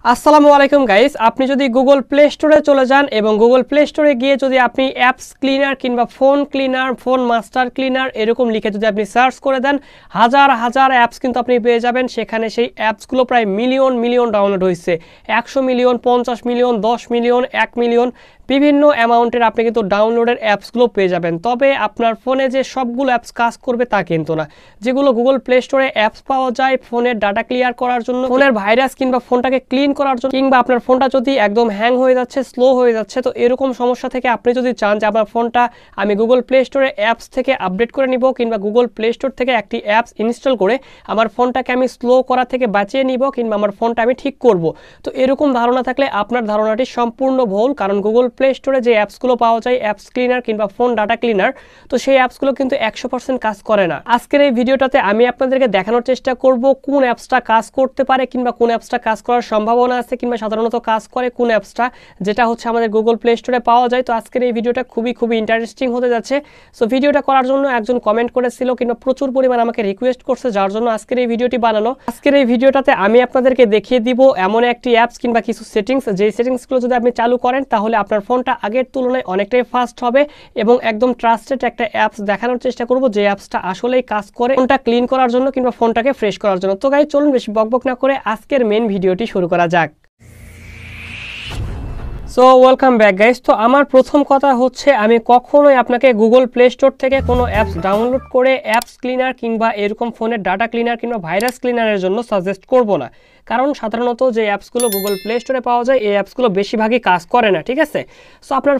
আসসালামু আলাইকুম গাইস, আপনি যদি গুগল প্লে স্টোরে চলে যান এবং গুগল প্লে স্টোরে গিয়ে যদি আপনি অ্যাপস ক্লিনার কিংবা phone cleaner, phone master cleaner এরকম লিখে যদি আপনি সার্চ করে দেন, হাজার হাজার অ্যাপস কিন্তু আপনি পেয়ে যাবেন। সেখানে সেই অ্যাপসগুলো প্রায় মিলিয়ন মিলিয়ন ডাউনলোড হয়েছে, 100 মিলিয়ন, 50 মিলিয়ন, 10 মিলিয়ন, 1 মিলিয়ন, বিভিন্ন অ্যামাউন্টের আপনি কিন্তু ডাউনলোডের অ্যাপসগুলো পেয়ে যাবেন। তবে আপনার ফোনে যে সবগুলো অ্যাপস কাজ করবে তা কিন্তু না। যেগুলো গুগল প্লে স্টোরে অ্যাপস পাওয়া যায় ফোনের ডাটা ক্লিয়ার করার জন্য, ফোনের ভাইরাস কিংবা ফোনটাকে ক্লিন করার জন্য, কিংবা আপনার ফোনটা যদি একদম হ্যাং হয়ে যাচ্ছে, স্লো হয়ে যাচ্ছে, তো এরকম সমস্যা থেকে আপনি যদি চান যে আমার ফোনটা আমি গুগল প্লে স্টোরে অ্যাপস থেকে আপডেট করে নিব কিংবা গুগল প্লে স্টোর থেকে একটি অ্যাপস ইনস্টল করে আমার ফোনটাকে আমি স্লো করা থেকে বাঁচিয়ে নিব কিংবা আমার ফোনটা আমি ঠিক করব, তো এরকম ধারণা থাকলে আপনার ধারণাটি সম্পূর্ণ ভুল। কারণ গুগল প্লে স্টোরে যে অ্যাপসগুলো পাওয়া যায়, অ্যাপস ক্লিনার কিংবা ফোন ডাটা ক্লিনার, তো সেই অ্যাপসগুলো কিন্তু 100% কাজ করে না। আজকের এই ভিডিওটাতে আমি আপনাদেরকে দেখানোর চেষ্টা করব কোন অ্যাপসটা কাজ করতে পারে কিংবা কোন অ্যাপসটা কাজ করার সম্ভাবনা আছে কিংবা সাধারণত কাজ করে কোন অ্যাপসটা, যেটা হচ্ছে আমাদের গুগল প্লে স্টোরে পাওয়া যায়। তো আজকের এই ভিডিওটা খুবই ইন্টারেস্টিং হতে যাচ্ছে। সো ভিডিওটা করার জন্য একজন কমেন্ট করেছিল কিংবা প্রচুর পরিমাণ আমাকে রিকোয়েস্ট করছে, যার জন্য আজকের এই ভিডিওটি বানানো। আজকের এই ভিডিওটাতে আমি আপনাদেরকে দেখিয়ে দিব এমন একটি অ্যাপস কিংবা কিছু সেটিংস, যেই সেটিংসগুলো যদি আপনি চালু করেন তাহলে আপনার ফোনটা আগের তুলনায় অনেকটাই ফাস্ট হবে এবং একদম ট্রাস্টেড একটা অ্যাপস দেখানোর চেষ্টা করব, যে অ্যাপসটা আসলেই কাজ করে ফোনটা ক্লিন করার জন্য কিংবা ফোনটাকে ফ্রেশ করার জন্য। তো গাইস, চলুন বেশি বকবক না করে আজকের মেন ভিডিওটি শুরু করা যাক। So welcome back guys. তো আমার প্রথম কথা হচ্ছে, আমি কখনোই আপনাকে গুগল প্লে স্টোর থেকে কোনো অ্যাপস ডাউনলোড করে অ্যাপস ক্লিনার কিংবা এরকম ফোনের ডাটা ক্লিনার কিংবা ভাইরাস ক্লিনারের জন্য সাজেস্ট করব না। কারণ সাধারণত যে অ্যাপসগুলো গুগল প্লে স্টোরে পাওয়া যায় এই অ্যাপসগুলো বেশিরভাগই কাজ করে না, ঠিক আছে। সো আপনার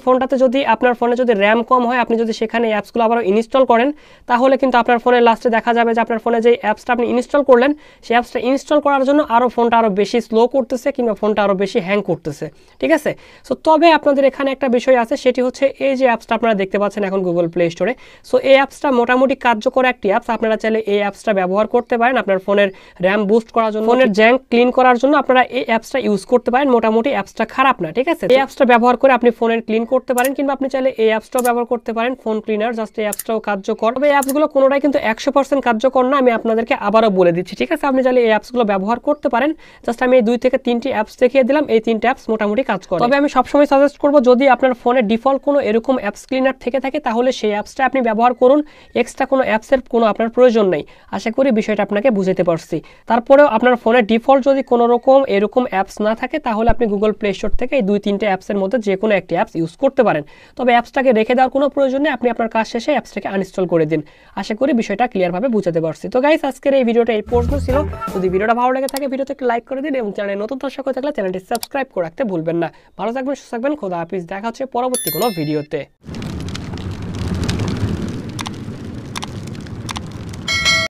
ফোনে যদি র্যাম কম হয়, আপনি যদি সেখানে অ্যাপসগুলো আবারও ইনস্টল করেন, তাহলে কিন্তু আপনার ফোনের লাস্টে দেখা যাবে যে আপনার ফোনে যে অ্যাপসটা আপনি ইনস্টল করলেন, সেই অ্যাপসটা ইনস্টল করার জন্য ফোনটা আরও বেশি স্লো করতেছে কিংবা ফোনটা আরও বেশি হ্যাং করতেছে, ঠিক আছে। সো তবে আপনাদের এখানে একটা বিষয় আছে, সেটি হচ্ছে এই যে অ্যাপসটা আপনারা দেখতে পাচ্ছেন এখন গুগল প্লে স্টোরে। সো এই অ্যাপসটা মোটামুটি কার্যকর একটি অ্যাপস। আপনারা চাইলে এই অ্যাপসটা ব্যবহার করতে পারেন আপনার ফোনের র্যাম বুস্ট করার জন্য, ফোনের জ্যাং ক্লিন করার জন্য আপনারা এই অ্যাপসটা ইউজ করতে পারেন। মোটামুটি অ্যাপসটা খারাপ না, ঠিক আছে। এই অ্যাপসটা ব্যবহার করে আপনি ফোনের ক্লিন করতে পারেন কিংবা আপনি চাইলে এই অ্যাপসটাও ব্যবহার করতে পারেন, ফোন ক্লিনার। জাস্ট এই অ্যাপসটাও কার্যকর, তবে এই অ্যাপসগুলো কোনোটাই কিন্তু 100% কার্যকর না। আমি আপনাদেরকে আবারও বলে দিচ্ছি, ঠিক আছে। আপনি চাইলে এই অ্যাপসগুলো ব্যবহার করতে পারেন। জাস্ট আমি এই 2 থেকে 3টি অ্যাপস দেখিয়ে দিলাম, এই 3টে অ্যাপস মোটামুটি কাজ করে। তবে আমি সবসময় সাজেস্ট করব, যদি আপনার ফোনে ডিফল্ট কোনো এরকম অ্যাপস ক্লিনার থেকে থাকে তাহলে সেই অ্যাপসটা আপনি ব্যবহার করুন। এক্সট্রা কোনো অ্যাপসের কোনো আপনার প্রয়োজন নেই। আশা করি বিষয়টা আপনাকে বুঝাতে পারছি। তারপরেও আপনার ফোনে ডিফল্ট যদি কোনো রকম এরকম অ্যাপস না থাকে, তাহলে আপনি গুগল প্লে স্টোর থেকে এই 2-3টে অ্যাপসের মধ্যে যে কোনো একটি অ্যাপস ইউজ করতে পারেন। তবে অ্যাপসটাকে রেখে দেওয়ার কোনো প্রয়োজন নেই, আপনি আপনার কাজ শেষে অ্যাপসটাকে আনইনস্টল করে দিন। আশা করি বিষয়টা ক্লিয়ারভাবে বুঝাতে পারছি। তো গাইস, আজকের এই ভিডিওটা এই পর্যন্ত ছিল। যদি ভিডিওটা ভালো লেগে থাকে ভিডিওতে একটু লাইক করে দিন এবং চ্যানেলে নতুন দর্শক হয়ে থাকলে চ্যানেলটি সাবস্ক্রাইব করে রাখতে ভুলবেন না। ভালো থাকবেন, সুস্থ থাকবেন, খোদা হাফেজ। দেখা হচ্ছে পরবর্তী কোনো ভিডিওতে।